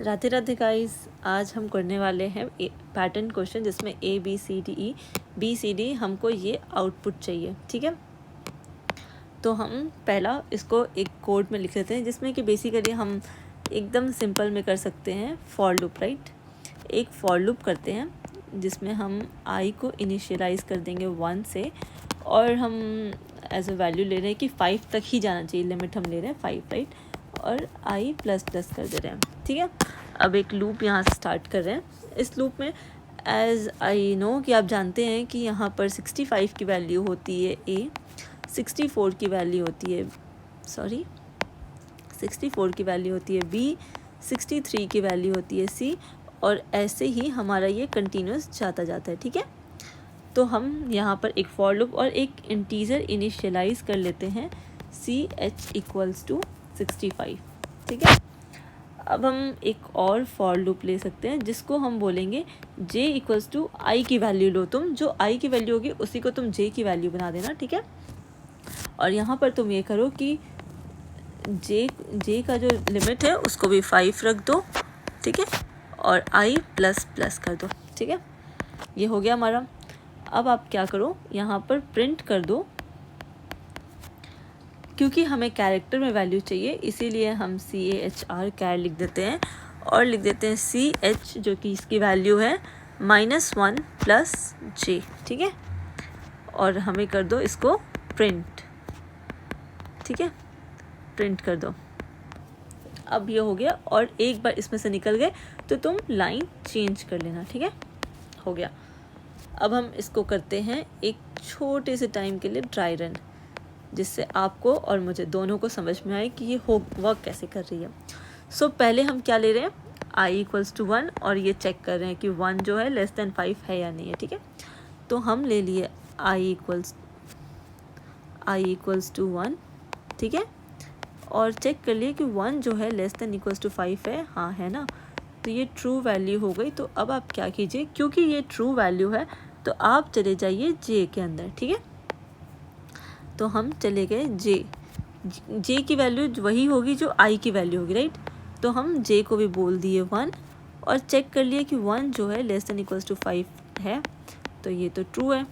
Radhe Radhe guys, आज हम करने वाले हैं पैटर्न क्वेश्चन जिसमें ए बी सी डी हमको ये आउटपुट चाहिए। ठीक है, तो हम पहला इसको एक कोड में लिख लेते हैं जिसमें कि बेसिकली हम एकदम सिंपल में कर सकते हैं फॉर लूप। राइट, एक फॉर लूप करते हैं जिसमें हम आई को इनिशियलाइज कर देंगे 1 से और हम एज अ वैल्यू ले रहे हैं कि 5 तक ही जाना चाहिए, लिमिट हम ले रहे हैं 5। राइट, और आई प्लस प्लस कर दे रहे हैं। ठीक है, अब एक लूप यहाँ से स्टार्ट कर रहे हैं। इस लूप में एज आई नो कि आप जानते हैं कि यहाँ पर 65 की वैल्यू होती है ए, 64 की वैल्यू होती है 64 की वैल्यू होती है बी, 63 की वैल्यू होती है सी, और ऐसे ही हमारा ये कंटिन्यूस जाता जाता है। ठीक है, तो हम यहाँ पर एक फॉर लूप और एक इंटीजर इनिशियलाइज कर लेते हैं सी एच इक्वल्स टू 65। ठीक है, अब हम एक और फॉर लूप ले सकते हैं जिसको हम बोलेंगे j इक्वल्स टू आई की वैल्यू लो, तुम जो आई की वैल्यू होगी उसी को तुम j की वैल्यू बना देना। ठीक है, और यहाँ पर तुम ये करो कि j का जो लिमिट है उसको भी 5 रख दो। ठीक है, और i प्लस प्लस कर दो। ठीक है, ये हो गया हमारा। अब आप क्या करो, यहाँ पर प्रिंट कर दो, क्योंकि हमें कैरेक्टर में वैल्यू चाहिए इसीलिए हम CHR कैर लिख देते हैं और लिख देते हैं CH जो कि इसकी वैल्यू है -1 प्लस J। ठीक है, और हमें कर दो इसको प्रिंट। ठीक है, प्रिंट कर दो। अब ये हो गया, और एक बार इसमें से निकल गए तो तुम लाइन चेंज कर लेना। ठीक है, हो गया। अब हम इसको करते हैं एक छोटे से टाइम के लिए ड्राई रन, जिससे आपको और मुझे दोनों को समझ में आए कि ये वर्क कैसे कर रही है। सो पहले हम क्या ले रहे हैं, i इक्वल्स टू 1, और ये चेक कर रहे हैं कि 1 जो है लेस देन 5 है या नहीं है। ठीक है, तो हम ले लिए i इक्वल्स टू 1। ठीक है, और चेक कर लिए कि 1 जो है लेस देन इक्वल्स टू 5 है, हाँ है ना, तो ये ट्रू वैल्यू हो गई। तो अब आप क्या कीजिए, क्योंकि ये ट्रू वैल्यू है तो आप चले जाइए j के अंदर। ठीक है, तो हम चले गए j की वैल्यू वही होगी जो i की वैल्यू होगी। राइट, तो हम j को भी बोल दिए 1 और चेक कर लिए कि 1 जो है लेस देन इक्वल्स टू 5 है, तो ये तो ट्रू है।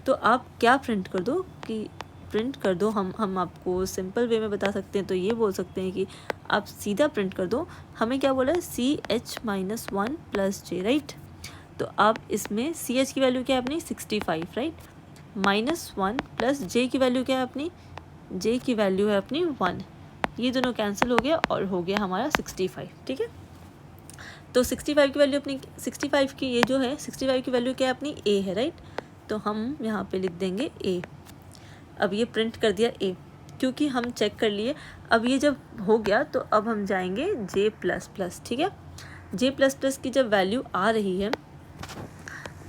तो आप क्या प्रिंट कर दो कि प्रिंट कर दो, हम आपको सिंपल वे में बता सकते हैं, तो ये बोल सकते हैं कि आप सीधा प्रिंट कर दो। हमें क्या बोला है, CH-1 प्लस J। राइट, तो आप इसमें CH की वैल्यू क्या है अपनी 65। राइट, -1 प्लस J की वैल्यू क्या है अपनी, J की वैल्यू है अपनी 1। ये दोनों कैंसिल हो गया और हो गया हमारा 65। ठीक है, तो 65 की वैल्यू अपनी 65 की ये जो है 65 की वैल्यू क्या है अपनी A है। राइट, तो हम यहाँ पे लिख देंगे A। अब ये प्रिंट कर दिया A, क्योंकि हम चेक कर लिए। अब ये जब हो गया तो अब हम जाएंगे J प्लस प्लस। ठीक है, J प्लस प्लस की जब वैल्यू आ रही है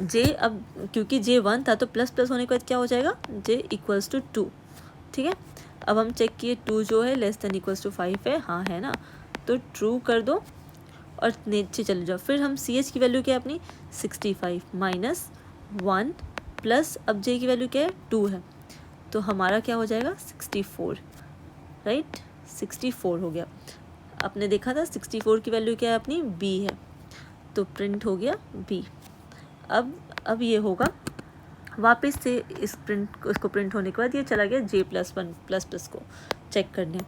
J, अब क्योंकि J 1 था तो प्लस प्लस होने के बाद क्या हो जाएगा, J इक्वल्स टू 2। ठीक है, अब हम चेक किए 2 जो है लेस देन इक्वल्स टू 5 है, हाँ है ना, तो ट्रू कर दो और नीचे चले जाओ। फिर हम CH की वैल्यू क्या है अपनी 65 -1 प्लस अब J की वैल्यू क्या है 2 है, तो हमारा क्या हो जाएगा 64। राइट, 64 हो गया। आपने देखा था 64 की वैल्यू क्या है अपनी B है, तो प्रिंट हो गया B। अब ये होगा वापस से इसको प्रिंट होने के बाद ये चला गया J+1 प्लस प्लस को चेक करने।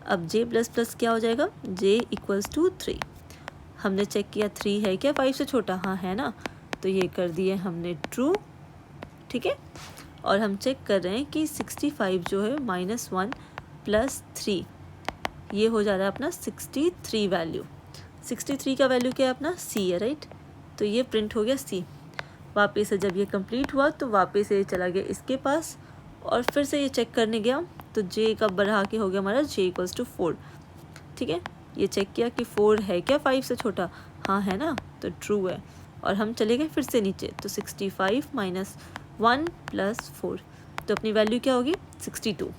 अब J प्लस प्लस क्या हो जाएगा, J इक्वल्स टू 3। हमने चेक किया 3 है क्या 5 से छोटा, हाँ है ना, तो ये कर दिए हमने ट्रू। ठीक है, और हम चेक कर रहे हैं कि 65 जो है -1 प्लस 3 ये हो जा रहा है अपना 63 वैल्यू। 63 का वैल्यू क्या है अपना C है। राइट, तो ये प्रिंट हो गया C। वापस से जब ये कंप्लीट हुआ तो वापस से चला गया इसके पास और फिर से ये चेक करने गया तो J का बढ़ा के हो गया हमारा J इक्वल्स टू 4। ठीक है, ये चेक किया कि 4 है क्या 5 से छोटा, हाँ है ना, तो ट्रू है। और हम चले गए फिर से नीचे, तो 65 -1 प्लस 4, तो अपनी वैल्यू क्या होगी 62।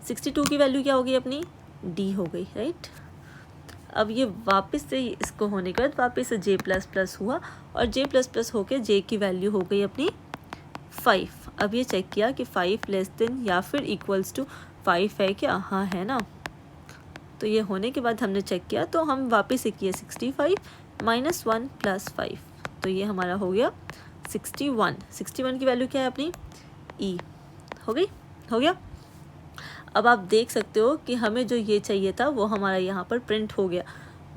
62 की वैल्यू क्या होगी अपनी D हो गई। राइट, अब ये वापस से इसको होने के बाद वापस से J प्लस प्लस हुआ और J प्लस प्लस होके J की वैल्यू हो गई अपनी 5। अब ये चेक किया कि 5 लेस देन या फिर इक्वल्स टू 5 है क्या, हाँ है ना, तो तो ये होने के बाद हमने चेक किया तो हम वापस से किए 65 माइनस 1 प्लस 5, तो ये हमारा हो गया 61। 61 की वैल्यू क्या है अपनी ई, हो गया। अब आप देख सकते हो कि हमें जो ये चाहिए था वो हमारा यहाँ पर प्रिंट हो गया।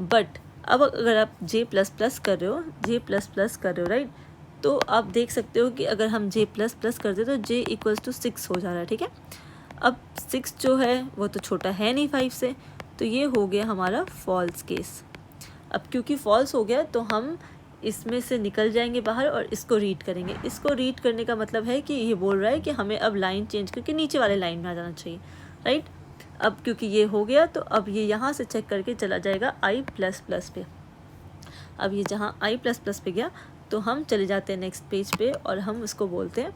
बट अब अगर आप j प्लस प्लस कर रहे हो राइट, तो आप देख सकते हो कि अगर हम j प्लस प्लस कर दे तो j इक्वल्स टू 6 हो जा रहा है, ठीक है। अब 6 जो है वो तो छोटा है नहीं 5 से, तो ये हो गया हमारा फॉल्स केस। अब क्योंकि फॉल्स हो गया तो हम इसमें से निकल जाएंगे बाहर और इसको रीड करेंगे। इसको रीड करने का मतलब है कि ये बोल रहा है कि हमें अब लाइन चेंज करके नीचे वाले लाइन में आ जाना चाहिए, राइट। अब क्योंकि ये हो गया तो अब ये यहाँ से चेक करके चला जाएगा i प्लस प्लस पे। अब ये जहाँ i प्लस प्लस पे गया तो हम चले जाते हैं नेक्स्ट पेज पे और हम उसको बोलते हैं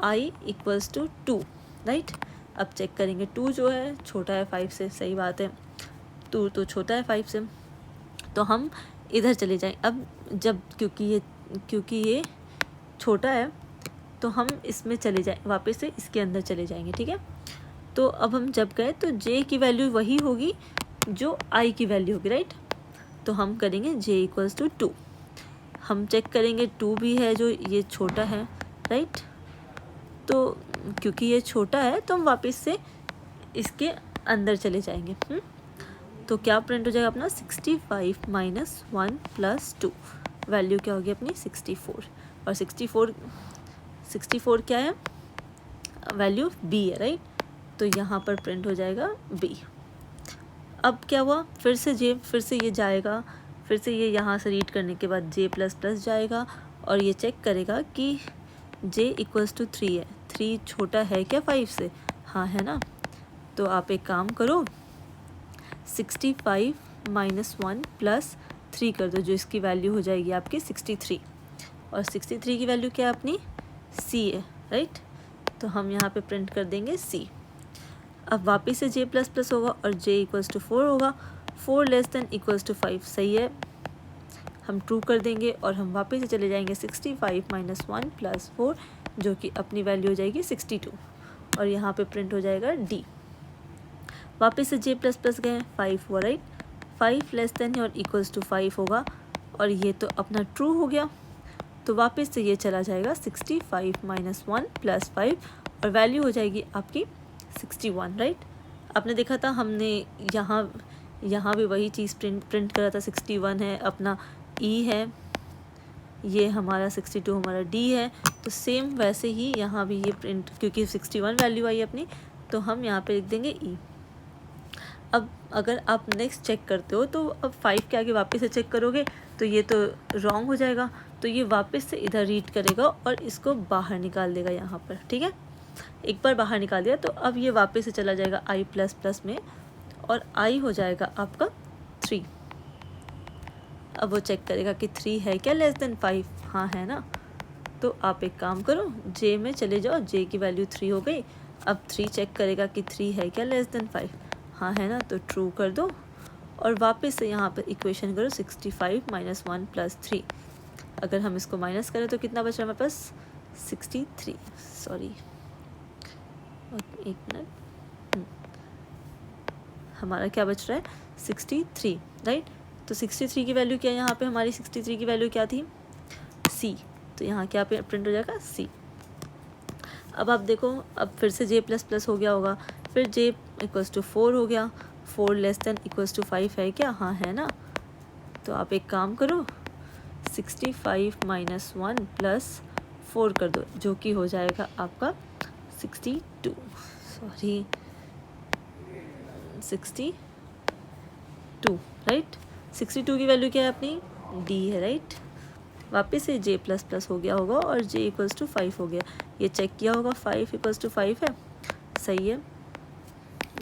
i इक्वल्स टू 2, राइट। अब चेक करेंगे 2 जो है छोटा है 5 से, सही बात है, 2 तो छोटा है 5 से, तो हम इधर चले जाएं। अब जब क्योंकि ये छोटा है तो हम इसमें चले जाएं, वापस से इसके अंदर चले जाएंगे, ठीक है। तो अब हम जब गए तो j की वैल्यू वही होगी जो i की वैल्यू होगी, राइट। तो हम करेंगे j इक्वल्स टू 2। हम चेक करेंगे 2 भी है जो ये छोटा है, राइट। तो क्योंकि ये छोटा है तो हम वापस से इसके अंदर चले जाएंगे। तो क्या प्रिंट हो जाएगा अपना 65 माइनस 1 प्लस 2, वैल्यू क्या होगी अपनी 64। और 64 क्या है, वैल्यू b है, राइट। तो यहाँ पर प्रिंट हो जाएगा b। अब क्या हुआ, फिर से ये जाएगा, फिर से ये यहाँ से रीड करने के बाद j प्लस प्लस जाएगा और ये चेक करेगा कि j इक्वल्स टू 3 है। 3 छोटा है क्या 5 से, हाँ है ना। तो आप एक काम करो 65 माइनस 1 प्लस 3 कर दो, जो इसकी वैल्यू हो जाएगी आपकी 63। और 63 की वैल्यू क्या है अपनी c है, राइट। तो हम यहाँ पे प्रिंट कर देंगे c। अब वापस से j प्लस प्लस होगा और j इक्वल्स टू 4 होगा, 4 लेस देन इक्वल्स टू 5, सही है, हम ट्रू कर देंगे और हम वापस से चले जाएंगे 65 माइनस 1 प्लस 4, जो कि अपनी वैल्यू हो जाएगी 62। और यहाँ पे प्रिंट हो जाएगा d। वापस से j प्लस प्लस गए 5 हुआ, राइट। 5 लेस देन और इक्वल्स टू 5 होगा और ये तो अपना ट्रू हो गया। तो वापस से ये चला जाएगा 65 माइनस 1 प्लस 5 और वैल्यू हो जाएगी आपकी 61, राइट। आपने देखा था हमने यहाँ भी वही चीज़ प्रिंट करा था, 61 है अपना e है, ये हमारा 62 हमारा d है। तो सेम वैसे ही यहाँ भी ये प्रिंट, क्योंकि 61 वैल्यू आई अपनी, तो हम यहाँ पे लिख देंगे e। अब अगर आप नेक्स्ट चेक करते हो तो अब 5 के आगे वापस से चेक करोगे तो ये तो रॉन्ग हो जाएगा, तो ये वापस से इधर रीड करेगा और इसको बाहर निकाल देगा यहाँ पर, ठीक है। एक बार बाहर निकाल दिया तो अब ये वापस से चला जाएगा i प्लस प्लस में और i हो जाएगा आपका 3। अब वो चेक करेगा कि 3 है क्या लेस देन 5, हाँ है ना। तो आप एक काम करो j में चले जाओ, j की वैल्यू 3 हो गई। अब 3 चेक करेगा कि 3 है क्या लेस देन 5, हाँ है ना, तो ट्रू कर दो और वापस से यहाँ पर इक्वेशन करो 65 माइनस 1 प्लस 3। अगर हम इसको माइनस करें तो कितना बच रहा है हमारे पास 63, सॉरी एक मिनट, हमारा क्या बच रहा है 63, राइट। तो 63 की वैल्यू क्या है यहाँ पे, हमारी 63 की वैल्यू क्या थी c, तो यहाँ क्या पे प्रिंट हो जाएगा c। अब आप देखो, अब फिर से j प्लस प्लस हो गया होगा, फिर j इक्वल्स टू 4 हो गया, 4 लेस देन इक्वल्स टू 5 है क्या, हाँ है ना। तो आप एक काम करो 65 माइनस 1 प्लस 4 कर दो, जो कि हो जाएगा आपका 62, सॉरी 62, राइट। 62 की वैल्यू क्या है अपनी d है, राइट। वापस से j प्लस प्लस हो गया होगा और j इक्वल्स टू 5 हो गया, ये चेक किया होगा 5 इक्वल्स टू 5 है, सही है,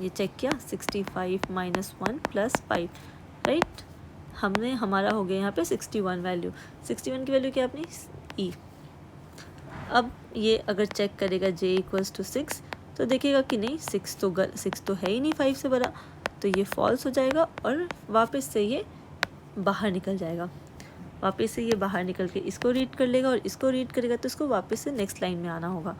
ये चेक किया 65 माइनस 1 प्लस 5, राइट। हमने हमारा हो गया यहाँ पे 61 वैल्यू, 61 की वैल्यू क्या है अपनी e। अब ये अगर चेक करेगा j इक्वल्स टू 6 तो देखेगा कि नहीं 6 तो है ही नहीं 5 से बड़ा, तो ये फॉल्स हो जाएगा और वापस से ये बाहर निकल जाएगा। वापस से ये बाहर निकल के इसको रीड कर लेगा और इसको रीड करेगा तो इसको वापस से नेक्स्ट लाइन में आना होगा।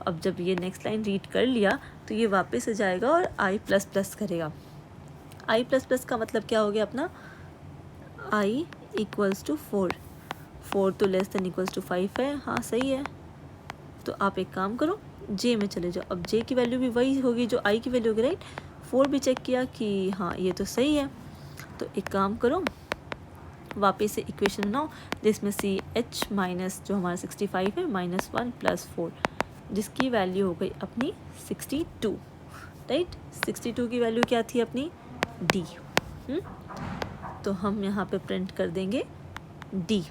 अब जब ये नेक्स्ट लाइन रीड कर लिया तो ये वापस से जाएगा और i प्लस प्लस करेगा। आई प्लस प्लस का मतलब क्या हो गया अपना, आई इक्वल्स टू 4, 4 तो लेस देन इक्वल्स टू 5 है, हाँ सही है। तो आप एक काम करो, जे में चले जाओ। अब जे की वैल्यू भी वही होगी जो आई की वैल्यू होगी, राइट। 4 भी चेक किया कि हाँ ये तो सही है। तो एक काम करो, वापस से इक्वेशन बनाओ जिसमें सी एच माइनस जो हमारा 65 है -1 + 4, जिसकी वैल्यू हो गई अपनी 62, राइट। 62 की वैल्यू क्या थी अपनी, डी। तो हम यहाँ पे प्रिंट कर देंगे डी।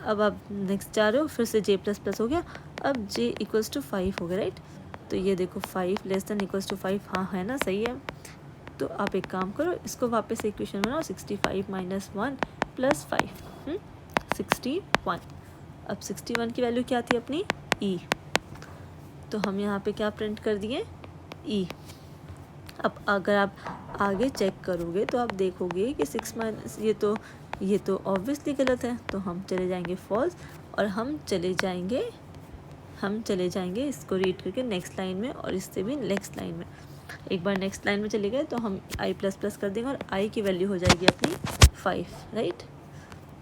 अब आप नेक्स्ट जा रहे हो, फिर से जे प्लस प्लस हो गया, अब जे इक्वल्स टू 5 हो गया, राइट। तो ये देखो 5 लेस देन इक्वल्स टू 5, हाँ है ना, सही है। तो आप एक काम करो, इसको वापस से इक्वेशन बनाओ, 65 - 1 + 5 61। अब 61 की वैल्यू क्या थी अपनी, ई। तो हम यहाँ पे क्या प्रिंट कर दिए, ई। अब अगर आप आगे चेक करोगे तो आप देखोगे कि 6 माइनस ये तो ऑब्वियसली गलत है, तो हम चले जाएंगे फॉल्स, और हम चले जाएंगे इसको रीड करके नेक्स्ट लाइन में, और इससे भी नेक्स्ट लाइन में। एक बार नेक्स्ट लाइन में चले गए तो हम आई प्लस प्लस कर देंगे और आई की वैल्यू हो जाएगी अपनी 5, राइट।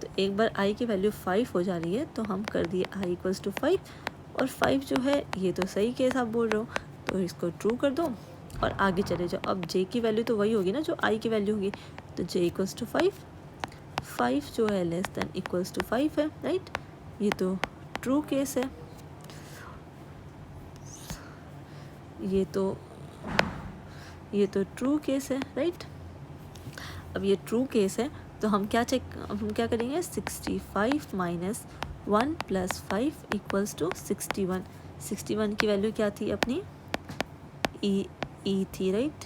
तो एक बार आई की वैल्यू 5 हो जा रही है तो हम कर दिए आई इक्वल्स टू 5, और 5 जो है ये तो सही केस आप बोल रहे हो, तो इसको ट्रू कर दो और आगे चले जाओ। अब जे की वैल्यू तो वही होगी ना जो आई की वैल्यू होगी, तो जे इक्वल्स टू 5, 5 जो है लेस देन इक्वल्स टू 5 है, राइट। ये तो ट्रू केस है, ये तो ट्रू केस है, राइट। अब ये ट्रू केस है तो हम क्या करेंगे, 65 - 1 + 5 = 61। 61 की वैल्यू क्या थी अपनी, ई थी, राइट,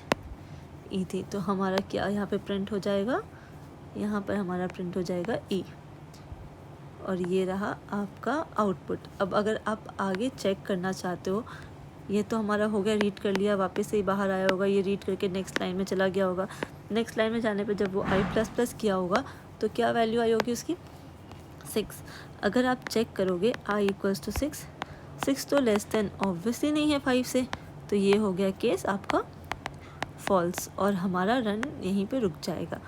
ई थी। तो हमारा क्या यहाँ पे प्रिंट हो जाएगा, यहाँ पर हमारा प्रिंट हो जाएगा ई, और ये रहा आपका आउटपुट। अब अगर आप आगे चेक करना चाहते हो, ये तो हमारा हो गया, रीड कर लिया, वापस से ही बाहर आया होगा, ये रीड करके नेक्स्ट लाइन में चला गया होगा। नेक्स्ट लाइन में जाने पे जब वो आई प्लस प्लस किया होगा तो क्या वैल्यू आई होगी उसकी, 6। अगर आप चेक करोगे आई इक्वल्स टू 6, 6 तो लेस देन ऑब्वियसली नहीं है 5 से, तो ये हो गया केस आपका फॉल्स, और हमारा रन यहीं पे रुक जाएगा।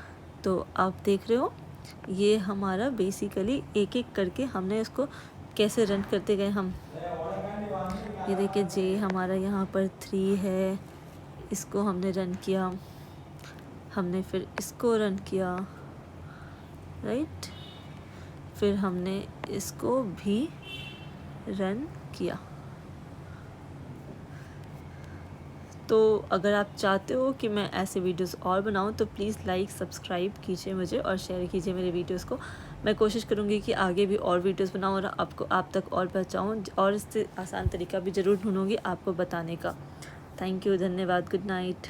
तो आप देख रहे हो ये हमारा बेसिकली एक एक करके हमने इसको कैसे रन करते गए हम। ये देखिए जे हमारा यहाँ पर 3 है, इसको हमने रन किया, हमने फिर इसको रन किया, राइट, फिर हमने इसको भी रन किया। तो अगर आप चाहते हो कि मैं ऐसे वीडियोस और बनाऊं तो प्लीज़ लाइक सब्सक्राइब कीजिए मुझे और शेयर कीजिए मेरे वीडियोस को। मैं कोशिश करूंगी कि आगे भी और वीडियोस बनाऊं और आप तक और पहुंचाऊं, और इससे आसान तरीका भी ज़रूर ढूंढूंगी आपको बताने का। थैंक यू, धन्यवाद, गुड नाइट।